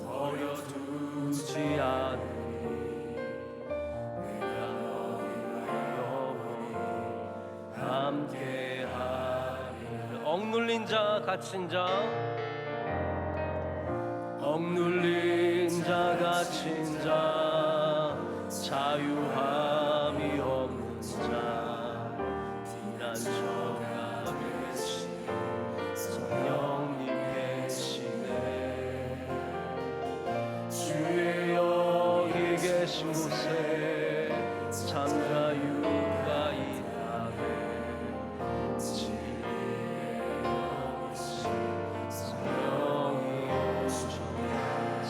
버려두지 않으니 함께하리라. 억눌린 자, 갇힌 자, 억눌린 자, 갇힌 자, 자유함이 없는 자, 비난처가 되신 성령님 계시네. 주의 여기 계신 곳에 참 자유가 있다네.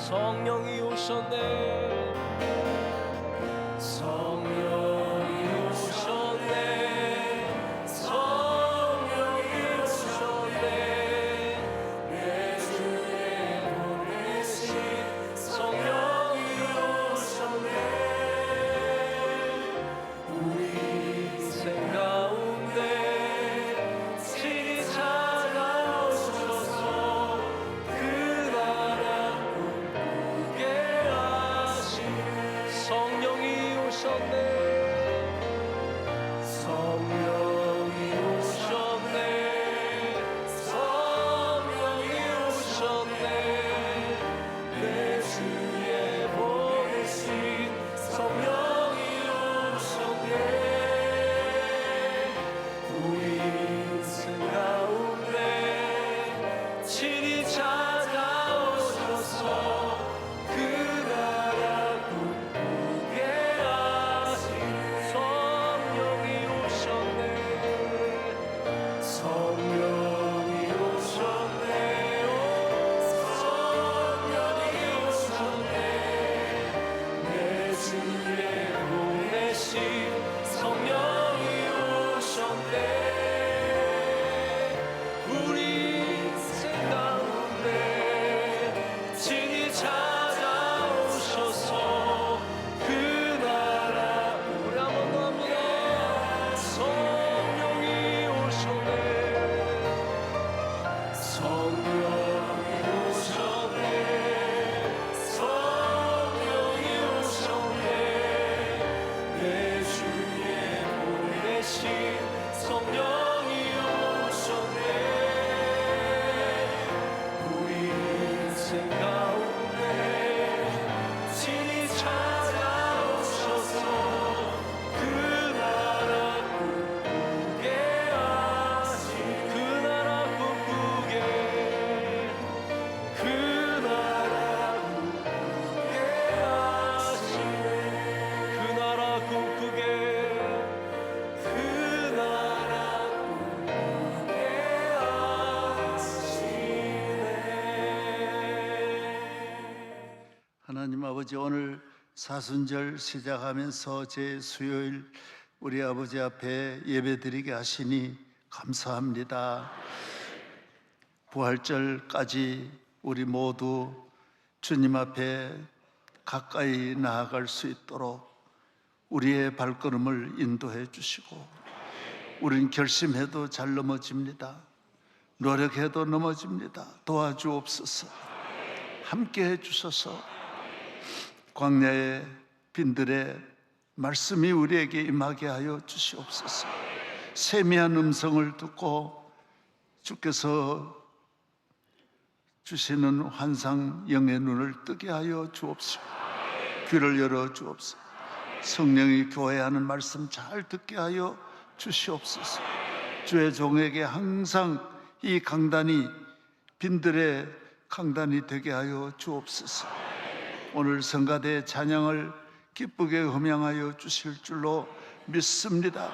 성령이 오셨네. 성령이 오셨네. 성령이 오셨네. 내 주에 보내신 성령이 오셨네. 우리 인생 가운데 친히 찾아오셔서 그 나라 꿈꾸게 하시네. 대신 성령이 오셨네. 우리 인생 가운데 친히 찾아오셔서 그 나라 꿈꾸게 하시, 그 나라 꿈꾸게, 그 나라 꿈꾸게 하시네. 그 나라 꿈꾸게, 그 나라 꿈꾸게 하시네. 하나님 아버지, 오늘 사순절 시작하면서 제 수요일 우리 아버지 앞에 예배드리게 하시니 감사합니다. 부활절까지 우리 모두 주님 앞에 가까이 나아갈 수 있도록 우리의 발걸음을 인도해 주시고, 우린 결심해도 잘 넘어집니다. 노력해도 넘어집니다. 도와주옵소서. 함께 해주셔서 광야의 빈들의 말씀이 우리에게 임하게 하여 주시옵소서. 세미한 음성을 듣고 주께서 주시는 환상 영의 눈을 뜨게 하여 주옵시고, 귀를 열어 주옵소서. 성령이 교회하는 말씀 잘 듣게 하여 주시옵소서. 주의 종에게 항상 이 강단이 빈들의 강단이 되게 하여 주옵소서. 오늘 성가대 찬양을 기쁘게 음향하여 주실 줄로 믿습니다.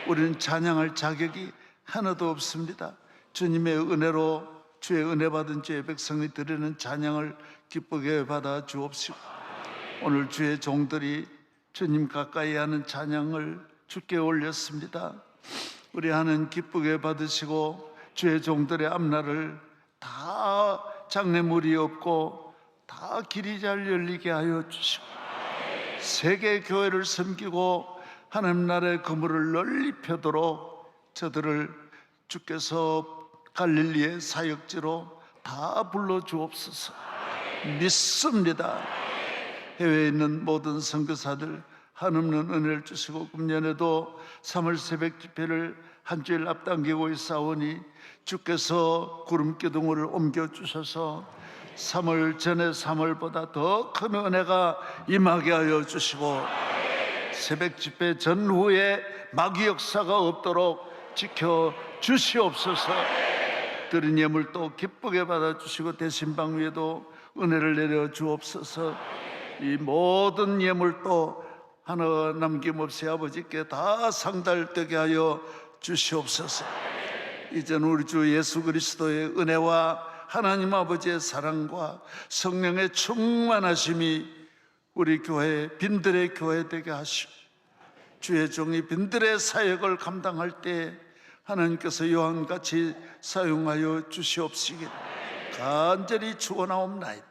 우리는 찬양할 자격이 하나도 없습니다. 주님의 은혜로 주의 은혜 받은 주의 백성이 드리는 찬양을 기쁘게 받아 주옵시고, 오늘 주의 종들이 주님 가까이 하는 찬양을 주께 올렸습니다. 우리 하는 기쁘게 받으시고, 주의 종들의 앞날을 다 장래물이 없고 다 길이 잘 열리게 하여 주시고, 세계 교회를 섬기고 하나님 나라의 그물을 널리 펴도록 저들을 주께서 갈릴리의 사역지로 다 불러주옵소서. 믿습니다. 해외에 있는 모든 선교사들 한없는 은혜를 주시고, 금년에도 3월 새벽 집회를 한 주일 앞당기고 있사오니 주께서 구름기둥을 옮겨주셔서 3월 전에 3월보다 더 큰 은혜가 임하게 하여 주시고, 새벽 집회 전후에 마귀 역사가 없도록 지켜 주시옵소서. 드린 예물도 기쁘게 받아주시고, 대신방 위에도 은혜를 내려 주옵소서. 이 모든 예물도 하나 남김없이 아버지께 다 상달되게 하여 주시옵소서. 이제는 우리 주 예수 그리스도의 은혜와 하나님 아버지의 사랑과 성령의 충만하심이 우리 교회 빈들의 교회 되게 하시고, 주의 종이 빈들의 사역을 감당할 때 하나님께서 요한같이 사용하여 주시옵시길 간절히 축원하옵나이다.